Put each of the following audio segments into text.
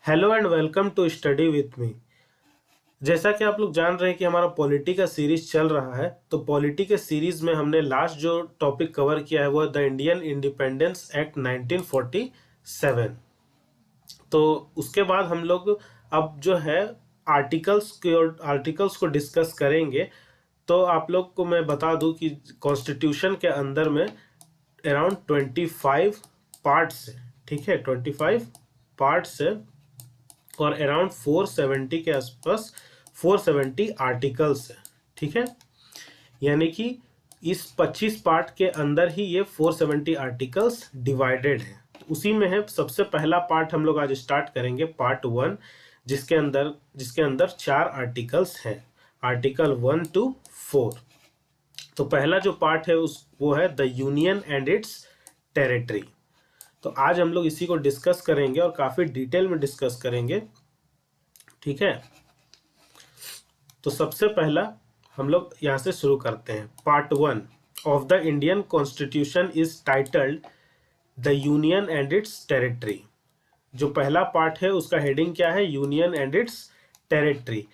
Hello and welcome to study with me. जैसा कि आप लोग जान रहे हैं कि हमारा पॉलिटी का सीरीज चल रहा है, तो पॉलिटी के सीरीज में हमने लास्ट जो टॉपिक कवर किया है वो है द इंडियन इंडिपेंडेंस एक्ट 1947। तो उसके बाद हम लोग अब जो है आर्टिकल्स को डिस्कस करेंगे। तो आप लोग को मैं बता दूं कि कॉन्स्टिट्यूशन के अंदर में अराउंड 25 पार्ट्स है, ठीक है, 25 पार्ट्स है और अराउंड 470 के आसपास 470 आर्टिकल्स है, ठीक है। यानी कि इस 25 पार्ट के अंदर ही ये 470 आर्टिकल्स डिवाइडेड है। उसी में है सबसे पहला पार्ट हम लोग आज स्टार्ट करेंगे, पार्ट 1, जिसके अंदर 4 आर्टिकल्स हैं, आर्टिकल 1 to 4। तो पहला जो पार्ट है वो है the union and it's territory. तो आज हम लोग इसी को डिस्कस करेंगे और काफी डिटेल में डिस्कस करेंगे, ठीक है। तो सबसे पहला हम लोग यहां से शुरू करते हैं। Part 1 of the Indian constitution is titled the union and it's territory. जो पहला पार्ट है उसका हेडिंग क्या है? Union and it's territory.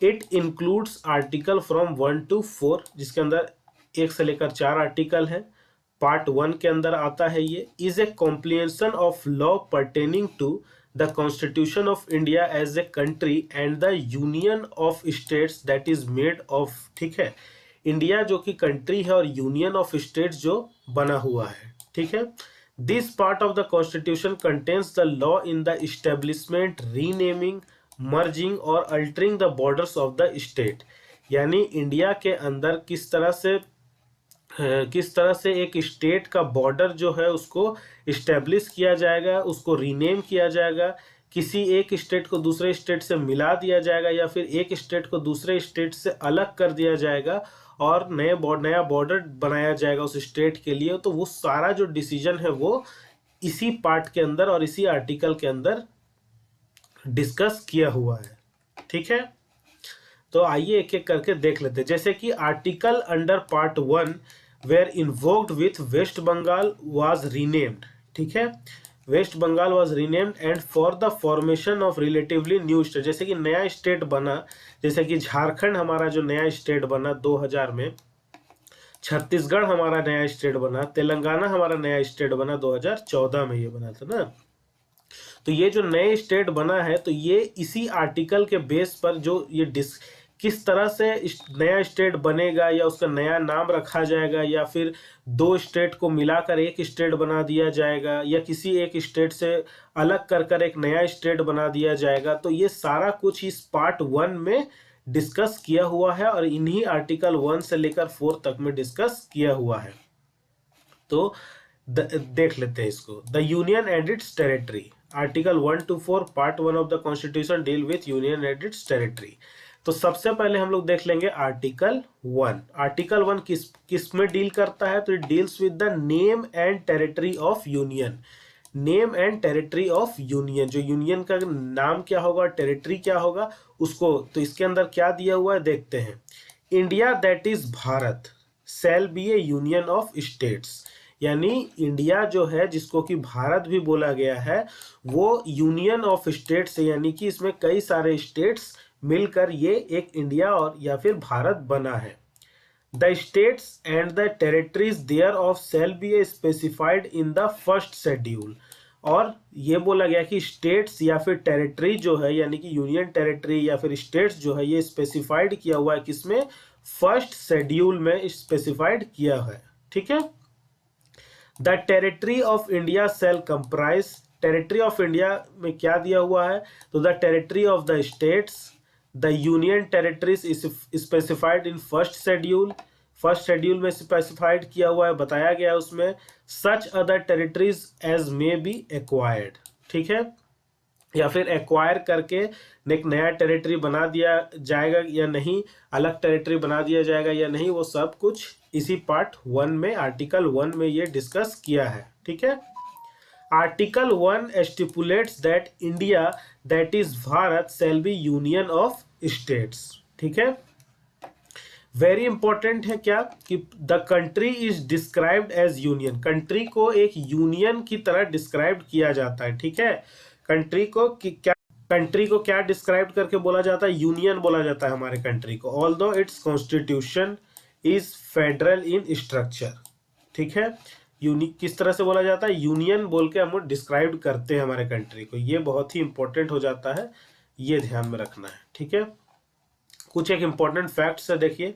It includes article from 1 to 4, जिसके अंदर 1 से लेकर 4 आर्टिकल है। पार्ट 1 के अंदर आता है ये is a comprehension of law pertaining to the constitution of India as a country and the union of states that is made of, ठीक है। इंडिया जो कि कंट्री है और यूनियन ऑफ स्टेट्स जो बना हुआ है, ठीक है। This part of the constitution contains the law in the establishment, renaming, merging और altering the borders of the state. यानी इंडिया के अंदर किस तरह से एक स्टेट का बॉर्डर जो है उसको इस्टेब्लिश किया जाएगा, उसको रीनेम किया जाएगा, किसी एक स्टेट को दूसरे स्टेट से मिला दिया जाएगा या फिर एक स्टेट को दूसरे स्टेट से अलग कर दिया जाएगा और नया बॉर्डर बनाया जाएगा उस स्टेट के लिए। तो वो सारा जो डिसीजन है वो इसी पार्ट के अंदर और इसी आर्टिकल के अंदर डिस्कस किया हुआ है, ठीक है। तो आइए एक एक करके देख लेते हैं। जैसे कि article under part 1 were invoked with West Bengal was renamed, ठीक है। West Bengal was renamed and for the formation of relatively new state. जैसे कि नया स्टेट बना, जैसे कि झारखंड हमारा जो नया स्टेट बना 2000 में, छत्तीसगढ़ हमारा नया स्टेट बना, तेलंगाना हमारा नया स्टेट बना 2014 में, ये बना था ना। तो ये जो नए स्टेट बना है तो ये इसी आर्टिकल के बेस पर जो ये किस तरह से नया स्टेट बनेगा या उसका नया नाम रखा जाएगा या फिर 2 स्टेट को मिलाकर एक स्टेट बना दिया जाएगा या किसी एक स्टेट से अलग कर एक नया स्टेट बना दिया जाएगा। तो ये सारा कुछ इस पार्ट 1 में डिस्कस किया हुआ है और इन्हीं आर्टिकल 1 से लेकर 4 तक में डिस्कस किया हुआ है। तो देख लेते हैं इसको। The union and it's territory, article 1 to 4 part 1 of the constitution deal with union and it's territory. तो सबसे पहले हम लोग देख लेंगे आर्टिकल 1। आर्टिकल 1 किस में डील करता है? तो it deals with the name and territory of union. Name and territory of union, जो यूनियन का नाम क्या होगा, टेरिटरी क्या होगा उसको। तो इसके अंदर क्या दिया हुआ है देखते हैं। India that is Bharat shall be A union of states. यानी इंडिया जो है, जिसको कि भारत भी बोला गया है, वो यूनियन ऑफ स्टेट्स है। यानी कि इसमें कई सारे स्टेट्स मिलकर ये एक इंडिया और या फिर भारत बना है। The states and the territories thereof shall be a specified in the first schedule. और ये बोला गया कि स्टेट्स या फिर टेरिटरी जो है, यानी कि यूनियन टेरिटरी या फिर स्टेट्स जो है, ये स्पेसिफाइड किया हुआ है किसमें? फर्स्ट शेड्यूल में स्पेसिफाइड किया है, ठीक है। The territory of India shall comprise, territory of India में क्या दिया हुआ है? तो the territory of the states, the union territories specified in first schedule. First schedule में स्पेसिफाइड किया हुआ है, बताया गया है उसमें। Such other territories as may be acquired, ठीक है। या फिर एक्वायर करके एक नया टेरिटरी बना दिया जाएगा या नहीं, अलग टेरिटरी बना दिया जाएगा या नहीं, वो सब कुछ इसी पार्ट 1 में, आर्टिकल 1 में ये डिस्कस किया है, ठीक है। Article 1 stipulates that India that is Bharat shall be union of states, ठीक है। वेरी इंपॉर्टेंट है क्या कि the country is described as union. Country को एक यूनियन की तरह डिस्क्राइब किया जाता है, ठीक है। कंट्री को क्या कंट्री को क्या डिस्क्राइब करके बोला जाता है, यूनियन बोला जाता है हमारे कंट्री को, although it's constitution is federal in structure. ठीक है, यूनिक किस तरह से बोला जाता है, यूनियन बोल के हम डिस्क्राइब करते हैं हमारे कंट्री को, ये बहुत ही इंपॉर्टेंट हो जाता है, ये ध्यान में रखना है। ठीक है, कुछ एक इंपॉर्टेंट फैक्ट्स है, देखिए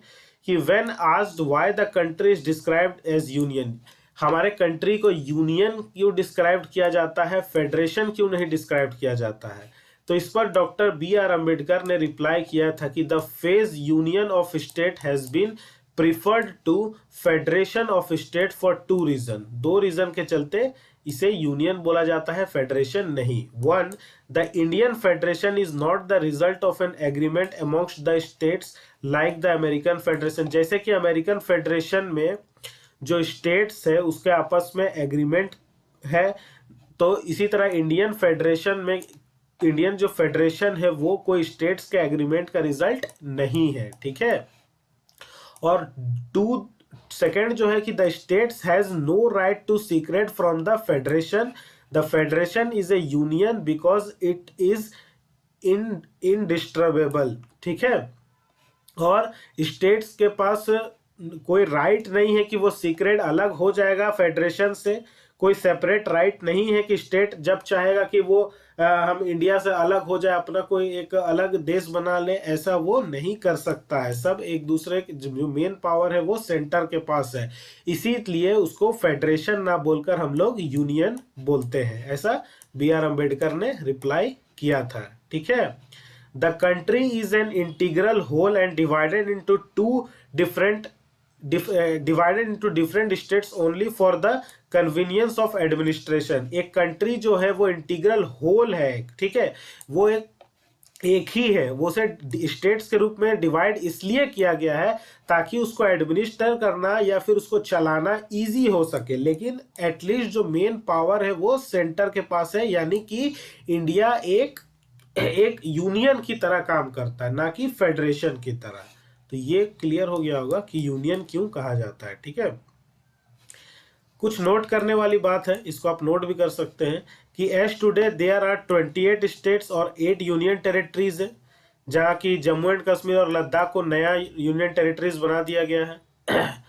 कि when asked why the country is described as union, हमारे कंट्री को यूनियन क्यों डिस्क्राइब किया जाता है, फेडरेशन क्यों नहीं डिस्क्राइब किया जाता है, तो इस पर डॉक्टर बी आर अम्बेडकर ने रिप्लाई किया था कि the phrase union of state has been preferred to federation of state for two reason, दो रीजन के चलते इसे यूनियन बोला जाता है, फेडरेशन नहीं। One, the Indian federation is not the result of an agreement amongst the states like the American federation, जैसे कि अमेरिकन फेडरेशन में जो स्टेट्स है उसके आपस में एग्रीमेंट है, तो इसी तरह इंडियन फेडरेशन में, इंडियन जो फेडरेशन है वो कोई स्टेट्स के एग्रीमेंट का रिजल्ट नहीं है। ठीक है, और टू सेकेंड जो है कि the states has no right to secret from the federation, the federation is a union because it is indestructible. ठीक है, और स्टेट्स के पास कोई राइट नहीं है कि वो सीक्रेट अलग हो जाएगा फेडरेशन से, कोई सेपरेट राइट नहीं है कि स्टेट जब चाहेगा कि वो हम इंडिया से अलग हो जाए, अपना कोई एक अलग देश बना ले, ऐसा वो नहीं कर सकता है। सब एक दूसरे के जो मेन पावर है वो सेंटर के पास है, इसीलिए उसको फेडरेशन ना बोलकर हम लोग यूनियन बोलते हैं, ऐसा बी आर अम्बेडकर ने रिप्लाई किया था। ठीक है, the country is an integral whole and divided into two different divided into different states only for the convenience of administration. एक कंट्री जो है वो इंटीग्रल होल है, ठीक है, वो एक ही है, वो उसे स्टेट्स के रूप में डिवाइड इसलिए किया गया है ताकि उसको एडमिनिस्टर करना या फिर उसको चलाना इजी हो सके, लेकिन एटलीस्ट जो मेन पावर है वो सेंटर के पास है, यानी कि इंडिया एक यूनियन की तरह काम करता है, ना कि फेडरेशन की तरह। तो ये क्लियर हो गया होगा कि यूनियन क्यों कहा जाता है। ठीक है, कुछ नोट करने वाली बात है, इसको आप नोट भी कर सकते हैं कि as today there are 28 states और 8 यूनियन टेरिटरीज है, जहाँ की जम्मू एंड कश्मीर और लद्दाख को नया यूनियन टेरिटरीज बना दिया गया है।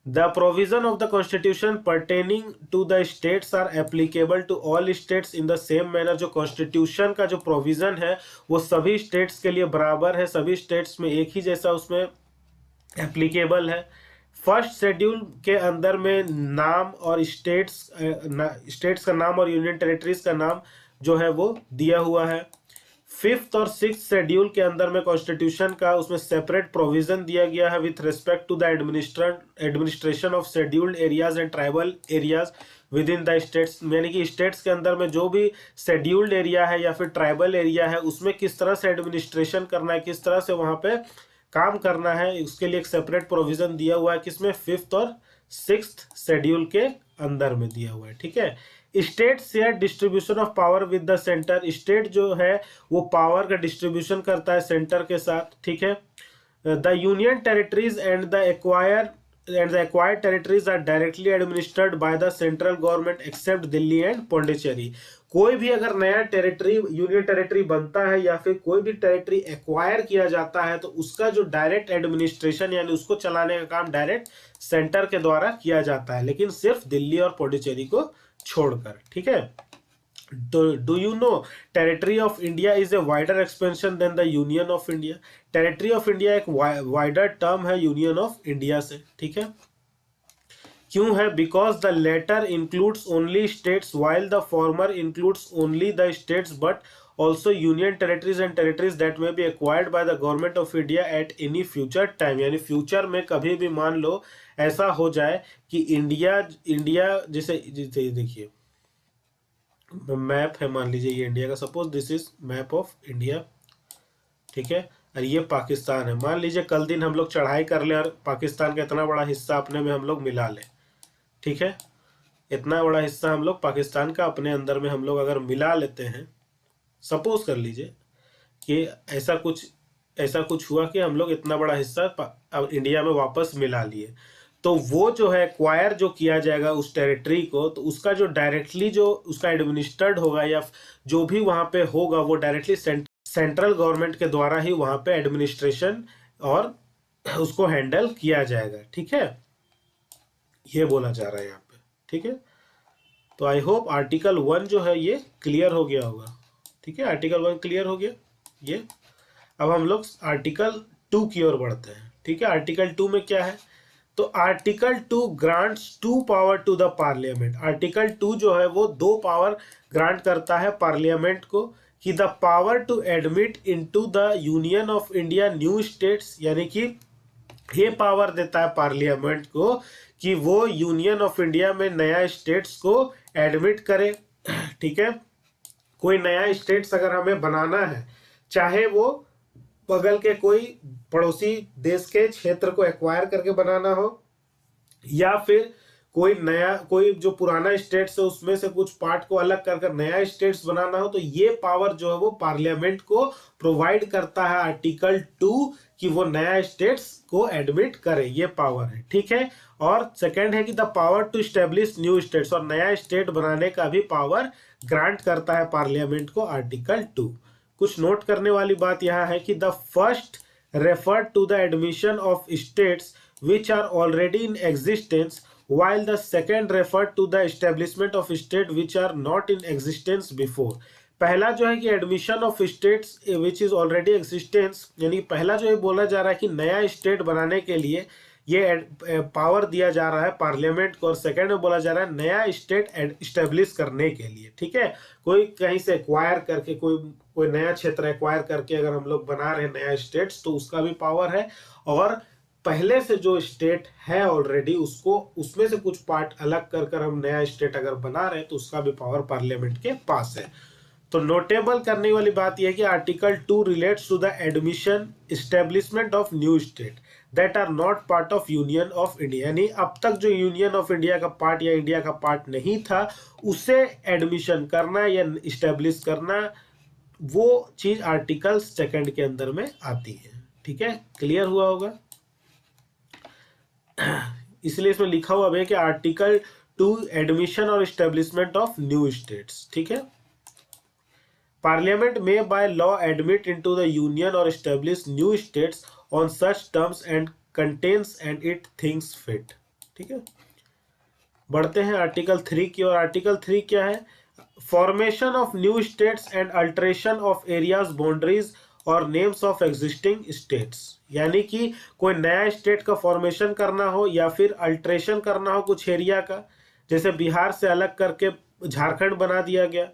The provision of the constitution pertaining to the states are applicable to all states in the same manner, जो कॉन्स्टिट्यूशन का जो प्रोविजन है वो सभी स्टेट्स के लिए बराबर है, सभी स्टेट्स में एक ही जैसा उसमें एप्लीकेबल है। फर्स्ट शेड्यूल के अंदर में नाम और स्टेट्स का नाम और यूनियन टेरिटरीज का नाम जो है वो दिया हुआ है। फिफ्थ और सिक्स शेड्यूल के अंदर में कॉन्स्टिट्यूशन का उसमें सेपरेट प्रोविजन दिया गया है with respect to the administration of scheduled areas and tribal areas within the states, यानी कि स्टेट्स के अंदर में जो भी शेड्यूल्ड एरिया है या फिर ट्राइबल एरिया है उसमें किस तरह से एडमिनिस्ट्रेशन करना है, किस तरह से वहाँ पे काम करना है, उसके लिए एक सेपरेट प्रोविजन दिया हुआ है, किसमें, फिफ्थ और सिक्स्थ शेड्यूल के अंदर में दिया हुआ है। ठीक है, state share distribution of power with the centre, state जो है वो पावर का डिस्ट्रीब्यूशन करता है सेंटर के साथ। ठीक है, the union territories and the acquired territories are directly administered by the central government except Delhi and Pondicherry. कोई भी अगर नया टेरिटरी, यूनियन टेरिटरी बनता है या फिर कोई भी टेरिटरी एक्वायर किया जाता है तो उसका जो डायरेक्ट एडमिनिस्ट्रेशन यानी उसको चलाने का काम डायरेक्ट सेंटर के द्वारा किया जाता है, लेकिन सिर्फ दिल्ली और पौंडीचेरी को छोड़कर। ठीक है, तो do you know territory of India is a wider expansion than the union of India. Territory of India एक वाइडर टर्म है यूनियन ऑफ इंडिया से। ठीक है, क्यों है, because the latter includes only states while the former includes only the states but also union territories and territories that may be acquired by the government of India at any future time, यानी future में कभी भी मान लो ऐसा हो जाए कि India जैसे देखिए मैप है, मान लीजिए ये इंडिया का, suppose this is map of India. ठीक है, और ये पाकिस्तान है, मान लीजिए कल दिन हम लोग चढ़ाई कर ले और पाकिस्तान का इतना बड़ा हिस्सा अपने में हम लोग मिला ले। ठीक है, इतना बड़ा हिस्सा हम लोग पाकिस्तान का अपने अंदर में हम लोग अगर मिला लेते हैं, सपोज कर लीजिए कि ऐसा कुछ हुआ कि हम लोग इतना बड़ा हिस्सा अब इंडिया में वापस मिला लिए, तो वो जो है एक्वायर जो किया जाएगा उस टेरिटरी को, तो उसका जो डायरेक्टली जो उसका एडमिनिस्टर्ड होगा या जो भी वहाँ पे होगा वो डायरेक्टली सेंट्रल गवर्नमेंट के द्वारा ही वहाँ पे एडमिनिस्ट्रेशन और उसको हैंडल किया जाएगा। ठीक है, ये बोला जा रहा है यहाँ पे। ठीक है, तो आई होप आर्टिकल 1 जो है ये क्लियर हो गया होगा। ठीक है, आर्टिकल 1 क्लियर हो गया ये। अब हम लोग आर्टिकल 2 की ओर बढ़ते हैं। ठीक है, आर्टिकल 2 में क्या है, तो article 2 grants 2 power to the parliament. Article 2 जो है वो 2 पावर ग्रांट करता है पार्लियामेंट को, कि the power to admit into the union of India new states, यानी कि ये पावर देता है पार्लियामेंट को कि वो यूनियन ऑफ इंडिया में नया स्टेट्स को एडमिट करे। ठीक है, कोई नया स्टेट्स अगर हमें बनाना है, चाहे वो बगल के कोई पड़ोसी देश के क्षेत्र को एक्वायर करके बनाना हो, या फिर कोई जो पुराना स्टेट्स है उसमें से कुछ पार्ट को अलग कर नया स्टेट्स बनाना हो, तो ये पावर जो है वो पार्लियामेंट को प्रोवाइड करता है आर्टिकल 2 कि वो नया स्टेट्स को एडमिट करे, ये पावर है। ठीक है, और सेकंड है कि the power to establish new states, और नया स्टेट बनाने का भी पावर ग्रांट करता है पार्लियामेंट को आर्टिकल 2। कुछ नोट करने वाली बात यह है कि the first refer to the admission of states which are already in existence, while the second refer to the establishment of state which are not in existence before। पहला जो है कि admission of states which is already existence, यानी पहला जो है बोला जा रहा है कि नया स्टेट बनाने के लिए ये पावर दिया जा रहा है पार्लियामेंट को, और सेकंड में बोला जा रहा है नया स्टेट एस्टेब्लिश करने के लिए। ठीक है, कोई कहीं से एक्वायर करके कोई नया क्षेत्र एक्वायर करके अगर हम लोग बना रहे हैं नया स्टेट्स, तो उसका भी पावर है, और पहले से जो स्टेट है ऑलरेडी उसको उसमें से कुछ पार्ट अलग कर हम नया स्टेट अगर बना रहे हैं तो उसका भी पावर पार्लियामेंट के पास है। तो नोटेबल करने वाली बात यह है कि article 2 relates to the admission establishment of new state that are not part of union of India, यानी अब तक जो यूनियन ऑफ इंडिया का पार्ट या इंडिया का पार्ट नहीं था उसे एडमिशन करना या इस्टेब्लिश करना, वो चीज आर्टिकल 2 के अंदर में आती है। ठीक है, क्लियर हुआ होगा। इसलिए इसमें लिखा हुआ है कि आर्टिकल 2 एडमिशन और एस्टेब्लिशमेंट ऑफ न्यू स्टेट्स। ठीक है, पार्लियामेंट में by law admit into the union और establish new states on such terms and conditions and it thinks fit. ठीक है, बढ़ते हैं आर्टिकल 3 की। और आर्टिकल 3 क्या है, formation of new states and alteration of areas boundaries और नेम्स ऑफ एग्जिस्टिंग स्टेट्स, यानी कि कोई नया स्टेट का फॉर्मेशन करना हो या फिर अल्ट्रेशन करना हो कुछ एरिया का, जैसे बिहार से अलग करके झारखंड बना दिया गया,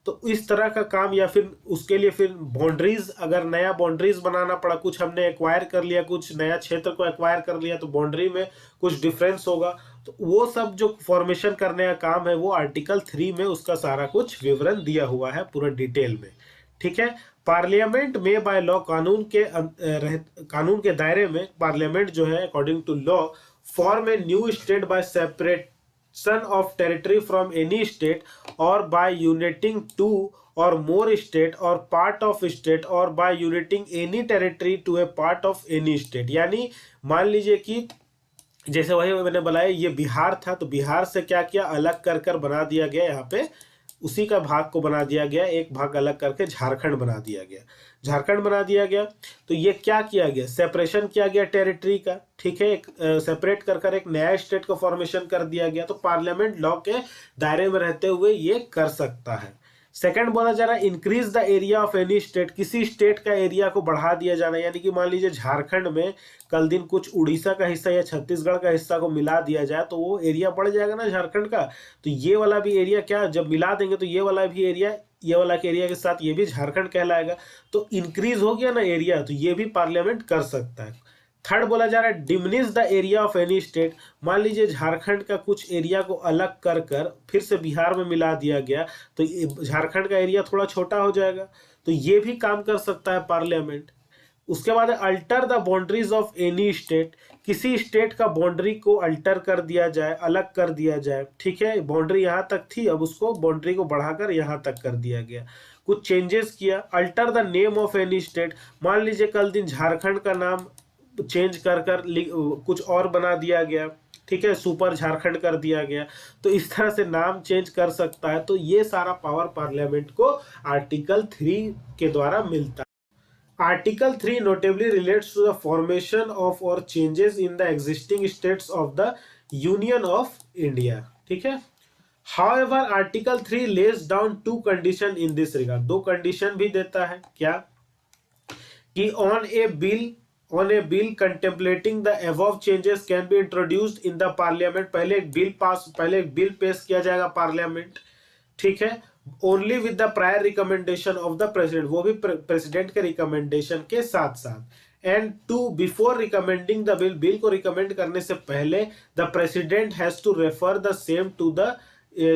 तो इस तरह का काम, या फिर उसके लिए फिर बाउंड्रीज, अगर नया बाउंड्रीज बनाना पड़ा, कुछ हमने एक्वायर कर लिया, कुछ नया क्षेत्र को एक्वायर कर लिया, तो बाउंड्री में कुछ डिफरेंस होगा, तो वो सब जो फॉर्मेशन करने का काम है वो आर्टिकल 3 में उसका सारा कुछ विवरण दिया हुआ है पूरा डिटेल में। ठीक है, पार्लियामेंट में बाय लॉ कानून के दायरे में पार्लियामेंट जो है according to law form a new state by separation of territory from any state और बाय यूनिटिंग 2 और मोर स्टेट और पार्ट ऑफ स्टेट और by uniting any territory to a part of any state. यानी मान लीजिए कि जैसे वही मैंने बताया ये बिहार था, तो बिहार से क्या किया, अलग कर बना दिया गया, यहाँ पे उसी का भाग को बना दिया गया, एक भाग अलग करके झारखंड बना दिया गया, झारखंड बना दिया गया। तो ये क्या किया गया, सेपरेशन किया गया टेरिटरी का। ठीक है, एक सेपरेट कर एक नया स्टेट का फॉर्मेशन कर दिया गया, तो पार्लियामेंट लॉ के दायरे में रहते हुए ये कर सकता है। सेकंड बोला जा रहा है increase the area of any state, किसी स्टेट का एरिया को बढ़ा दिया जाना, यानी कि मान लीजिए झारखंड में कल दिन कुछ उड़ीसा का हिस्सा या छत्तीसगढ़ का हिस्सा को मिला दिया जाए तो वो एरिया बढ़ जाएगा ना झारखंड का, तो ये वाला भी एरिया क्या जब मिला देंगे तो ये वाला भी एरिया, ये वाला के एरिया के साथ ये भी झारखंड कहलाएगा, तो इंक्रीज हो गया ना एरिया, तो ये भी पार्लियामेंट कर सकता है। थर्ड बोला जा रहा है diminish the area of any state, मान लीजिए झारखंड का कुछ एरिया को अलग कर फिर से बिहार में मिला दिया गया तो झारखंड का एरिया थोड़ा छोटा हो जाएगा, तो ये भी काम कर सकता है पार्लियामेंट। उसके बाद alter the boundaries of any state, किसी स्टेट का बाउंड्री को अल्टर कर दिया जाए, अलग कर दिया जाए। ठीक है, बाउंड्री यहाँ तक थी, अब उसको बाउंड्री को बढ़ाकर यहाँ तक कर दिया गया, कुछ चेंजेस किया। Alter the name of any state, मान लीजिए कल दिन झारखंड का नाम चेंज कर कुछ और बना दिया गया। ठीक है, सुपर झारखंड कर दिया गया, तो इस तरह से नाम चेंज कर सकता है। तो ये सारा पावर पार्लियामेंट को आर्टिकल 3 के द्वारा मिलता है। Article 3 notably relates to the formation of or changes in the existing states of the Union of India. ठीक है। However, Article 3 lays down two conditions in this regard. दो कंडीशन भी देता है, क्या कि on a bill contemplating the above changes can be introduced in the parliament. पहले एक बिल पेश किया जाएगा पार्लियामेंट, ठीक है, only with the prior recommendation of the president, वो भी प्रेसिडेंट के रिकमेंडेशन के साथ साथ। And two before recommending the bill को रिकमेंड करने से पहले the president has to refer the same to the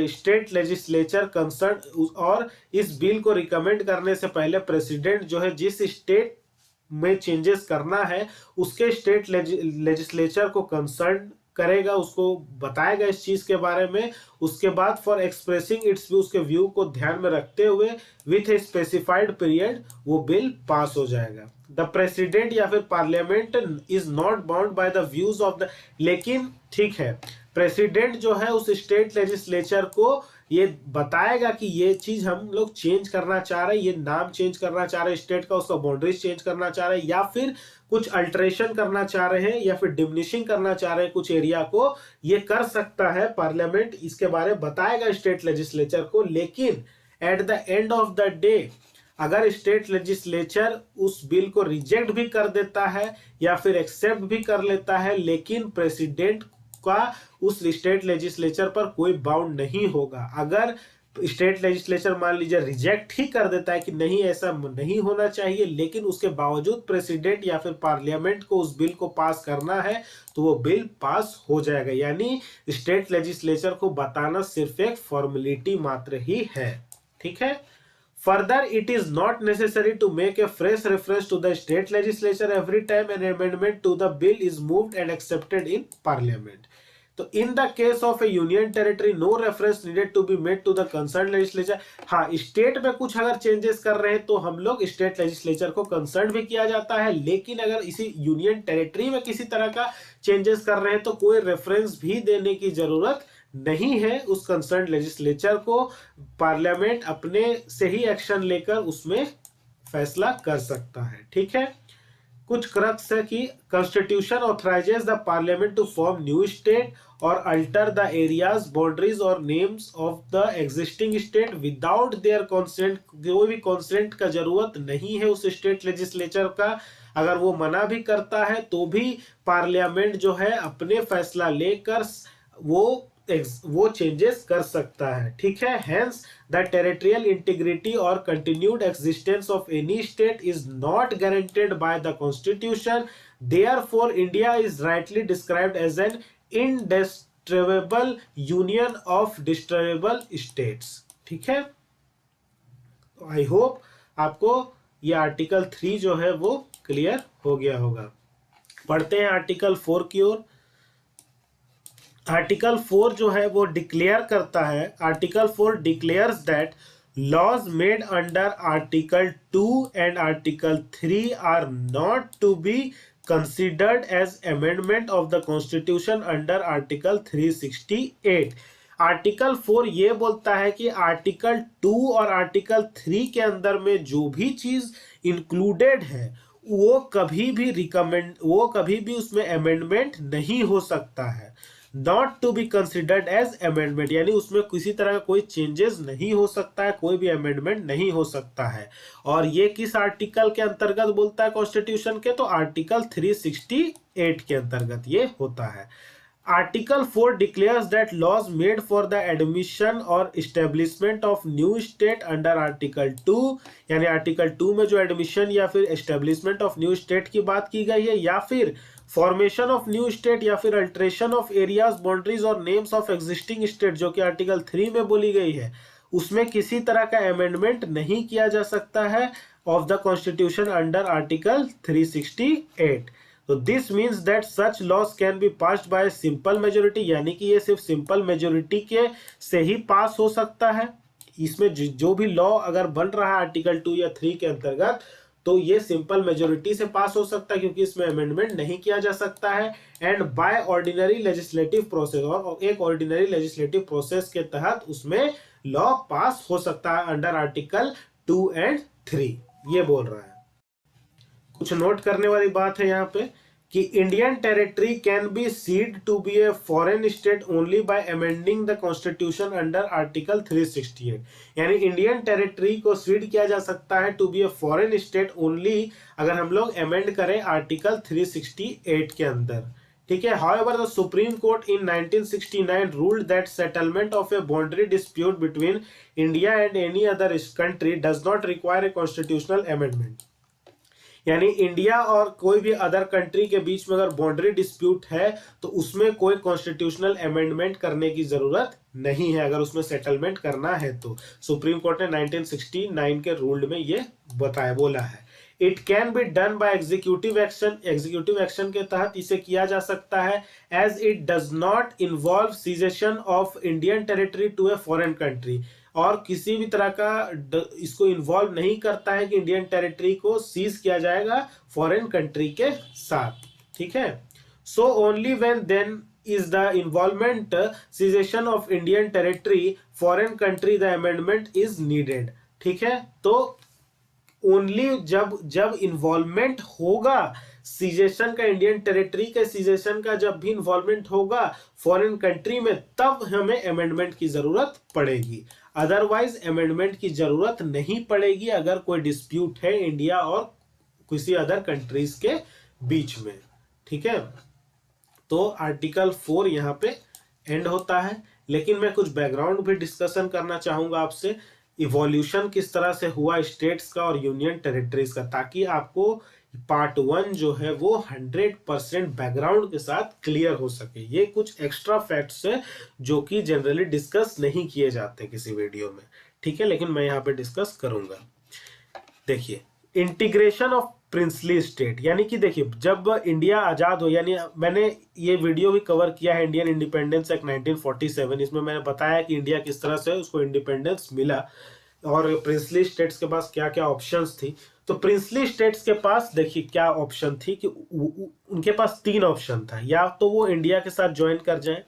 state legislature concern, और इस बिल को रिकमेंड करने से पहले प्रेसिडेंट जो है जिस स्टेट में चेंजेस करना है उसके स्टेट लेजिस्लेचर को कंसर्न करेगा, उसको बताएगा इस चीज के बारे में। उसके बाद फॉर एक्सप्रेसिंग इट्स व्यू, उसके व्यू को ध्यान में रखते हुए विथ ए स्पेसिफाइड पीरियड वो बिल पास हो जाएगा। द प्रेसिडेंट या फिर parliament is not bound by the views of the, लेकिन ठीक है, प्रेसिडेंट जो है उस स्टेट लेजिस्लेचर को ये बताएगा कि ये चीज हम लोग चेंज करना चाह रहे हैं, ये नाम चेंज करना चाह रहे हैं स्टेट का, उसका बाउंड्रीज चेंज करना चाह रहे हैं, या फिर कुछ अल्टरेशन करना चाह रहे हैं, या फिर डिमिनिशिंग करना चाह रहे हैं कुछ एरिया को, ये कर सकता है पार्लियामेंट, इसके बारे में बताएगा स्टेट लेजिस्लेचर को। लेकिन at the end of the day अगर स्टेट लेजिस्लेचर उस बिल को रिजेक्ट भी कर देता है या फिर एक्सेप्ट भी कर लेता है, लेकिन प्रेसिडेंट का उस स्टेट लेजिस्लेचर पर कोई बाउंड नहीं होगा। अगर स्टेट लेजिस्लेचर मान लीजिए रिजेक्ट ही कर देता है कि नहीं ऐसा नहीं होना चाहिए, लेकिन उसके बावजूद प्रेसिडेंट या फिर पार्लियामेंट को उस बिल को पास करना है, तो वो बिल पास हो जाएगा। यानी स्टेट लेजिस्लेचर को बताना सिर्फ एक फॉर्मेलिटी मात्र ही है, ठीक है। Further, it is not necessary to make a fresh reference to the state legislature every time an amendment to the bill is moved and accepted in parliament. तो in the case of a union territory, no reference needed to be made to the concerned legislature. हाँ, state में कुछ अगर changes कर रहे हैं तो हम लोग स्टेट लेजिस्लेचर को कंसर्न भी किया जाता है, लेकिन अगर इसी यूनियन टेरिटरी में किसी तरह का चेंजेस कर रहे हैं तो कोई रेफरेंस भी देने की जरूरत नहीं है उस कंसर्न लेजिस्लेचर को। पार्लियामेंट अपने से ही एक्शन लेकर उसमें फैसला कर सकता है, ठीक है। कुछ क्रक्स है कि constitution authorises the parliament to form new state और अल्टर द एरियाज बाउंड्रीज और names of the existing state without their consent. कोई भी कंसेंट का जरूरत नहीं है उस स्टेट लेजिस्लेचर का, अगर वो मना भी करता है तो भी पार्लियामेंट जो है अपने फैसला लेकर वो चेंजेस कर सकता है, ठीक है। हेंस द टेरिटोरियल इंटीग्रिटी और continued existence of any state is not guaranteed by the constitution, therefore India is rightly described as an indestructible union of destructible states, ठीक है। आई होप आपको ये आर्टिकल 3 जो है वो क्लियर हो गया होगा। पढ़ते हैं आर्टिकल 4 की ओर। आर्टिकल 4 जो है वो डिक्लेयर करता है, article 4 declares that laws made under article 2 and article 3 are not to be considered as amendment of the constitution under article 368। Article 4 ये बोलता है कि आर्टिकल 2 और आर्टिकल 3 के अंदर में जो भी चीज इंक्लूडेड है वो कभी भी उसमें अमेंडमेंट नहीं हो सकता है। Not to be considered as amendment यानी उसमें किसी तरह का कोई चेंजेस नहीं हो सकता है, कोई भी अमेंडमेंट नहीं हो सकता है। और ये किस आर्टिकल के अंतर्गत बोलता है कॉन्स्टिट्यूशन के, तो आर्टिकल 368 के अंतर्गत ये होता है। Article 4 declares that laws made for the admission और establishment of new state under article 2, यानी आर्टिकल 2 में जो एडमिशन या फिर एस्टेब्लिशमेंट ऑफ न्यू स्टेट की बात की गई है, या फिर फॉर्मेशन ऑफ न्यू स्टेट, या फिर अल्टरेशन ऑफ एरियाज बाउंड्रीज और नेम्स ऑफ एग्जिस्टिंग स्टेट जो कि आर्टिकल 3 में बोली गई है, उसमें किसी तरह का अमेंडमेंट नहीं किया जा सकता है of the constitution under article 368। तो this means that such laws can be passed by simple majority, यानी कि ये सिर्फ सिंपल मेजोरिटी के से ही पास हो सकता है। इसमें जो भी लॉ अगर बन रहा है आर्टिकल 2 या 3 के अंतर्गत, तो ये सिंपल मेजोरिटी से पास हो सकता है क्योंकि इसमें अमेंडमेंट नहीं किया जा सकता है, and by ordinary legislative process, और एक ऑर्डिनरी लेजिस्लेटिव प्रोसेस के तहत उसमें लॉ पास हो सकता है अंडर आर्टिकल 2 और 3, ये बोल रहा है। कुछ नोट करने वाली बात है यहाँ पे कि Indian territory can be ceded to be a foreign state only by amending the constitution under article 368, यानी इंडियन टेरिटरी को सीड किया जा सकता है to be a foreign state only अगर हम लोग अमेंड करें आर्टिकल 368 के अंदर, ठीक है। However the supreme court in 1969 ruled that settlement of A boundary dispute between India and any other country does not require a constitutional amendment, यानी India और कोई भी अदर कंट्री के बीच में अगर बाउंड्री डिस्प्यूट है तो उसमें कोई कॉन्स्टिट्यूशनल अमेंडमेंट करने की जरूरत नहीं है अगर उसमें सेटलमेंट करना है तो। सुप्रीम कोर्ट ने 1969 के रूल में ये बोला है। It can be done by executive action, executive action के तहत इसे किया जा सकता है, as it does not involve cession of Indian territory to a foreign country, और किसी भी तरह का इसको इन्वॉल्व नहीं करता है कि इंडियन टेरिटरी को सीज किया जाएगा फॉरेन कंट्री के साथ, ठीक है। So only when then is the involvement cessation of Indian territory foreign country the amendment is needed, ठीक है। तो ओनली जब इन्वॉल्वमेंट होगा सीजेशन का, इंडियन टेरिटरी के सीजेशन का जब भी इन्वॉल्वमेंट होगा फॉरेन कंट्री में, तब हमें अमेंडमेंट की जरूरत पड़ेगी, अदरवाइज अमेंडमेंट की जरूरत नहीं पड़ेगी अगर कोई डिस्प्यूट है इंडिया और किसी अदर कंट्रीज के बीच में, ठीक है। तो आर्टिकल 4 यहाँ पे एंड होता है, लेकिन मैं कुछ बैकग्राउंड भी डिस्कशन करना चाहूंगा आपसे, इवोल्यूशन किस तरह से हुआ स्टेट्स का और यूनियन टेरिटरीज का, ताकि आपको पार्ट 1 जो है वो 100% बैकग्राउंड के साथ क्लियर हो सके। ये कुछ एक्स्ट्रा फैक्ट्स है जो कि जनरली डिस्कस नहीं किए जाते किसी वीडियो में, ठीक है, लेकिन मैं यहाँ पे डिस्कस करूंगा। देखिए, इंटीग्रेशन ऑफ प्रिंसली स्टेट, यानी कि देखिए जब इंडिया आजाद हो, यानी मैंने ये वीडियो भी कवर किया है इंडियन इंडिपेंडेंस एक्ट 1947, इसमें मैंने बताया कि इंडिया किस तरह से उसको इंडिपेंडेंस मिला और प्रिंसली स्टेट्स के पास क्या क्या ऑप्शंस थी। तो प्रिंसली स्टेट्स के पास देखिए क्या ऑप्शन थी कि उनके पास 3 ऑप्शन था, या तो वो इंडिया के साथ ज्वाइन कर जाए,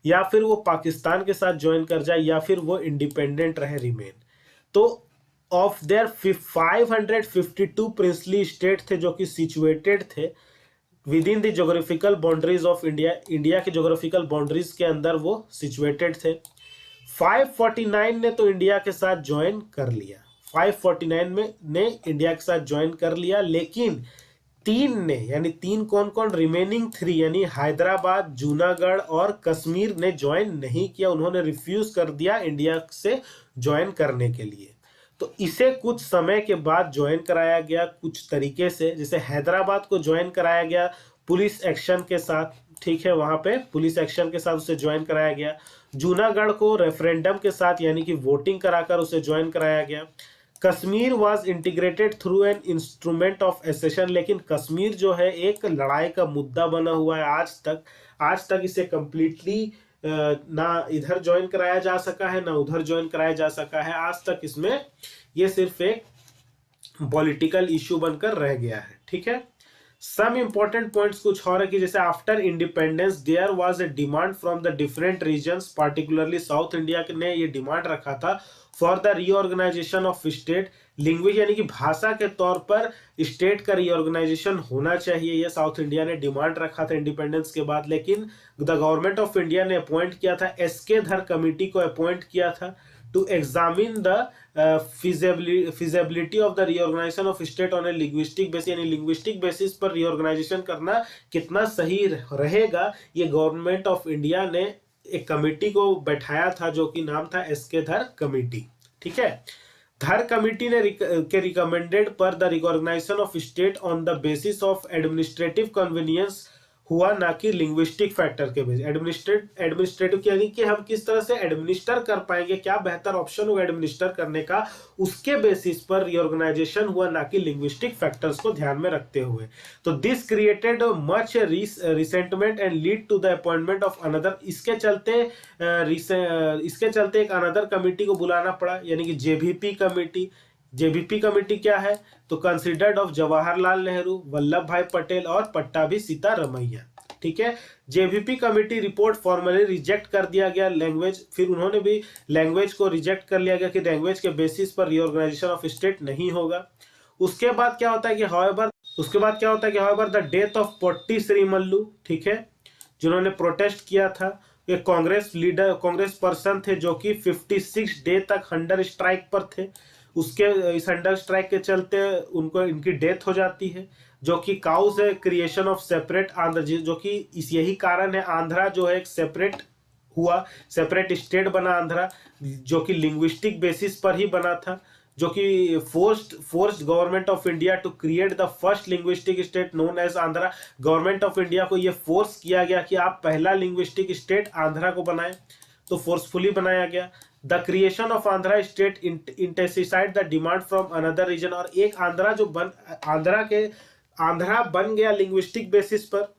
या फिर वो पाकिस्तान के साथ ज्वाइन कर जाए, या फिर वो इंडिपेंडेंट रहे, रिमेन। तो ऑफ देयर 552 प्रिंसली स्टेट थे जो कि सिचुएटेड थे with in the geographical boundaries of India, India के ज्योग्राफिकल बाउंड्रीज के अंदर वो सिचुएटेड थे। 549 ने तो इंडिया के साथ ज्वाइन कर लिया, 549 में ने इंडिया के साथ ज्वाइन कर लिया, लेकिन 3 ने, यानी 3 कौन कौन, रिमेनिंग 3 यानी हैदराबाद, जूनागढ़ और कश्मीर ने ज्वाइन नहीं किया, उन्होंने रिफ्यूज कर दिया इंडिया से ज्वाइन करने के लिए। तो इसे कुछ समय के बाद ज्वाइन कराया गया कुछ तरीके से, जैसे हैदराबाद को ज्वाइन कराया गया पुलिस एक्शन के साथ, ठीक है, वहां पे पुलिस एक्शन के साथ उसे ज्वाइन कराया गया। जूनागढ़ को रेफरेंडम के साथ यानी कि वोटिंग कराकर उसे ज्वाइन कराया गया। Kashmir was integrated through an instrument of accession, लेकिन कश्मीर जो है एक लड़ाई का मुद्दा बना हुआ है आज तक इसे कंप्लीटली ना इधर ज्वाइन कराया जा सका है ना उधर ज्वाइन कराया जा सका है, आज तक इसमें ये सिर्फ एक पॉलिटिकल इश्यू बनकर रह गया है, ठीक है। सम इंपॉर्टेंट पॉइंट्स कुछ और है कि जैसे after independence there was a demand from the different regions, particularly south India ने ये डिमांड रखा था for the reorganisation of state language, यानी कि भाषा के तौर पर स्टेट का रीऑर्गेनाइजेशन होना चाहिए, ये साउथ इंडिया ने डिमांड रखा था इंडिपेंडेंस के बाद। लेकिन द गवर्नमेंट ऑफ इंडिया ने अपॉइंट किया था, एसके धर कमेटी को अपॉइंट किया था to examine the feasibility of the reorganisation of state on a linguistic basis, यानी लिंग्विस्टिक बेसिस पर रीऑर्गेनाइजेशन करना कितना सही रहेगा, ये गवर्नमेंट ऑफ इंडिया ने एक कमेटी को बैठाया था जो कि नाम था एसके धर कमेटी, ठीक है। धर कमेटी ने रिकमेंडेड पर the recognisation of state on the basis of administrative convenience हुआ, ना कि लिंग्विस्टिक फैक्टर के बेसिस। एडमिनिस्ट्रेटिव यानी कि हम किस तरह से एडमिनिस्टर कर पाएंगे, क्या बेहतर ऑप्शन होगा एडमिनिस्टर करने का, उसके बेसिस पर रिऑर्गेनाइजेशन हुआ, ना कि लिंग्विस्टिक फैक्टर्स को ध्यान में रखते हुए। तो this created much resentment and lead to the appointment of another, इसके चलते एक अनदर कमेटी को बुलाना पड़ा, यानी कि जेवीपी कमेटी, जेबीपी कमेटी क्या है? तो कंसिडर्ड ऑफ जवाहरलाल नेहरू, वल्लभ भाई पटेल और पट्टाभी सीतारमैया। ठीक है, JBP committee report formally reject कर दिया गया लैंग्वेज, फिर उन्होंने भी लैंग्वेज को रिजेक्ट कर लिया गया कि लैंग्वेज के बेसिस पर रीऑर्गेनाइजेशन ऑफ स्टेट नहीं होगा। उसके बाद क्या होता है कि however the death of Potti Sriramulu, ठीक है, जिन्होंने प्रोटेस्ट किया था, ये कांग्रेस पर्सन थे जो कि 56 डे तक हंडर स्ट्राइक पर थे। उसके इस हंडर स्ट्राइक के चलते उनको इनकी डेथ हो जाती है, जो कि काउज है क्रिएशन ऑफ सेपरेट आंध्र, जो कि इस यही कारण है आंध्रा जो है एक सेपरेट हुआ, सेपरेट स्टेट बना आंध्रा, जो कि लिंग्विस्टिक बेसिस पर ही बना था, जो कि forced government of India to create the first linguistic state known as Andhra. Government of India को ये फोर्स किया गया कि आप पहला लिंग्विस्टिक स्टेट आंध्रा को बनाएं, तो फोर्सफुली बनाया गया। The creation of Andhra state intensified the demand from another region, और एक आंध्रा बन गया लिंग्विस्टिक बेसिस पर,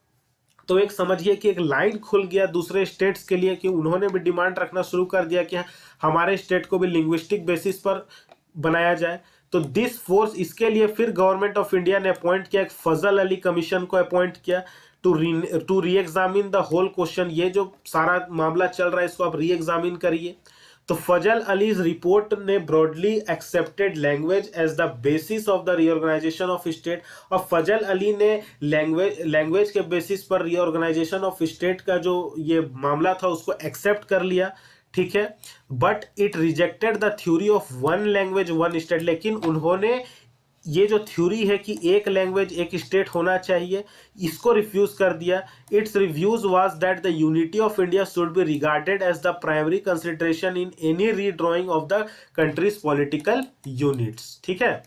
तो एक समझिए कि एक लाइन खुल गया दूसरे स्टेट्स के लिए कि उन्होंने भी डिमांड रखना शुरू कर दिया कि हमारे स्टेट को भी लिंग्विस्टिक बेसिस पर बनाया जाए। तो दिस फोर्स, इसके लिए फिर गवर्नमेंट ऑफ इंडिया ने अपॉइंट किया, एक फजल अली कमीशन को अपॉइंट किया to re examine the whole question. ये जो सारा मामला चल रहा है इसको आप री एग्जामिन करिए। तो फजल अलीज रिपोर्ट ने broadly accepted language as the basis of the reorganisation of state, और फजल अली ने लैंग्वेज के बेसिस पर रीऑर्गेनाइजेशन ऑफ स्टेट का जो ये मामला था उसको एक्सेप्ट कर लिया। ठीक है, but it rejected the theory of one language one state, लेकिन उन्होंने ये जो थ्योरी है कि एक लैंग्वेज एक स्टेट होना चाहिए, इसको रिफ्यूज कर दिया। Its reviews was that the unity of India should be regarded as the primary consideration in any redrawing of the country's political units. ठीक है,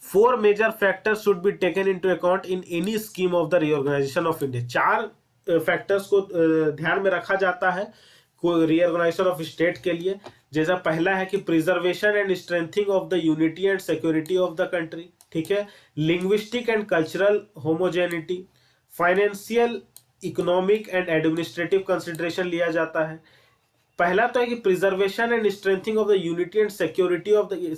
4 major factors should be taken into account in any scheme of the reorganisation of India. 4 factors को ध्यान में रखा जाता है reorganisation of state के लिए। जैसा पहला है कि preservation and strengthening of the unity and security of the country. ठीक है, linguistic and cultural homogeneity, financial, economic and administrative consideration लिया जाता है। पहला तो है कि preservation and strengthening of the unity and security of the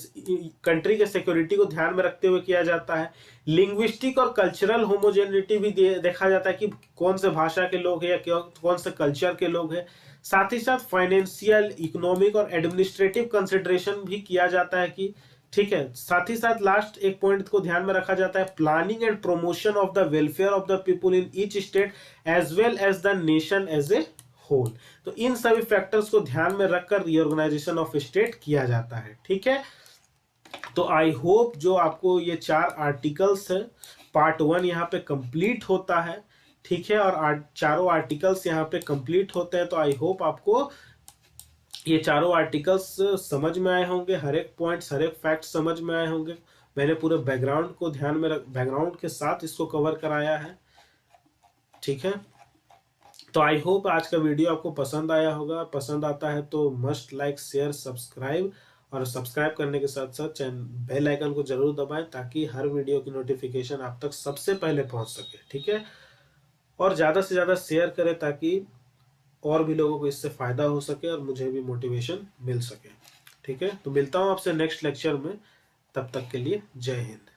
country के सिक्योरिटी को ध्यान में रखते हुए किया जाता है। लिंग्विस्टिक और कल्चरल होमोजेनिटी भी देखा जाता है कि कौन से भाषा के लोग हैं या कौन से कल्चर के लोग हैं। साथ ही साथ फाइनेंशियल, इकोनॉमिक और एडमिनिस्ट्रेटिव कंसिडरेशन भी किया जाता है कि ठीक है। साथ ही साथ लास्ट एक पॉइंट को ध्यान में रखा जाता है, planning and promotion of the welfare of the people in each state as well as the nation as a whole. तो इन सभी फैक्टर्स को ध्यान में रखकर रीऑर्गेनाइजेशन ऑफ स्टेट किया जाता है। ठीक है, तो आई होप जो आपको ये 4 आर्टिकल्स है पार्ट 1 यहाँ पे कंप्लीट होता है। ठीक है, और चारों आर्टिकल्स यहाँ पे कंप्लीट होते हैं। तो आई होप आपको ये चारों आर्टिकल्स समझ में आए होंगे, हर एक पॉइंट्स, हर एक फैक्ट समझ में आए होंगे। मैंने पूरे बैकग्राउंड को ध्यान में बैकग्राउंड के साथ इसको कवर कराया है। ठीक है, तो आई होप आज का वीडियो आपको पसंद आया होगा। पसंद आता है तो मस्ट लाइक, शेयर, सब्सक्राइब, और सब्सक्राइब करने के साथ साथ बेल आइकन को जरूर दबाएं ताकि हर वीडियो की नोटिफिकेशन आप तक सबसे पहले पहुंच सके। ठीक है, और ज़्यादा से ज़्यादा शेयर करें ताकि और भी लोगों को इससे फ़ायदा हो सके और मुझे भी मोटिवेशन मिल सके। ठीक है, तो मिलता हूँ आपसे नेक्स्ट लेक्चर में, तब तक के लिए जय हिंद।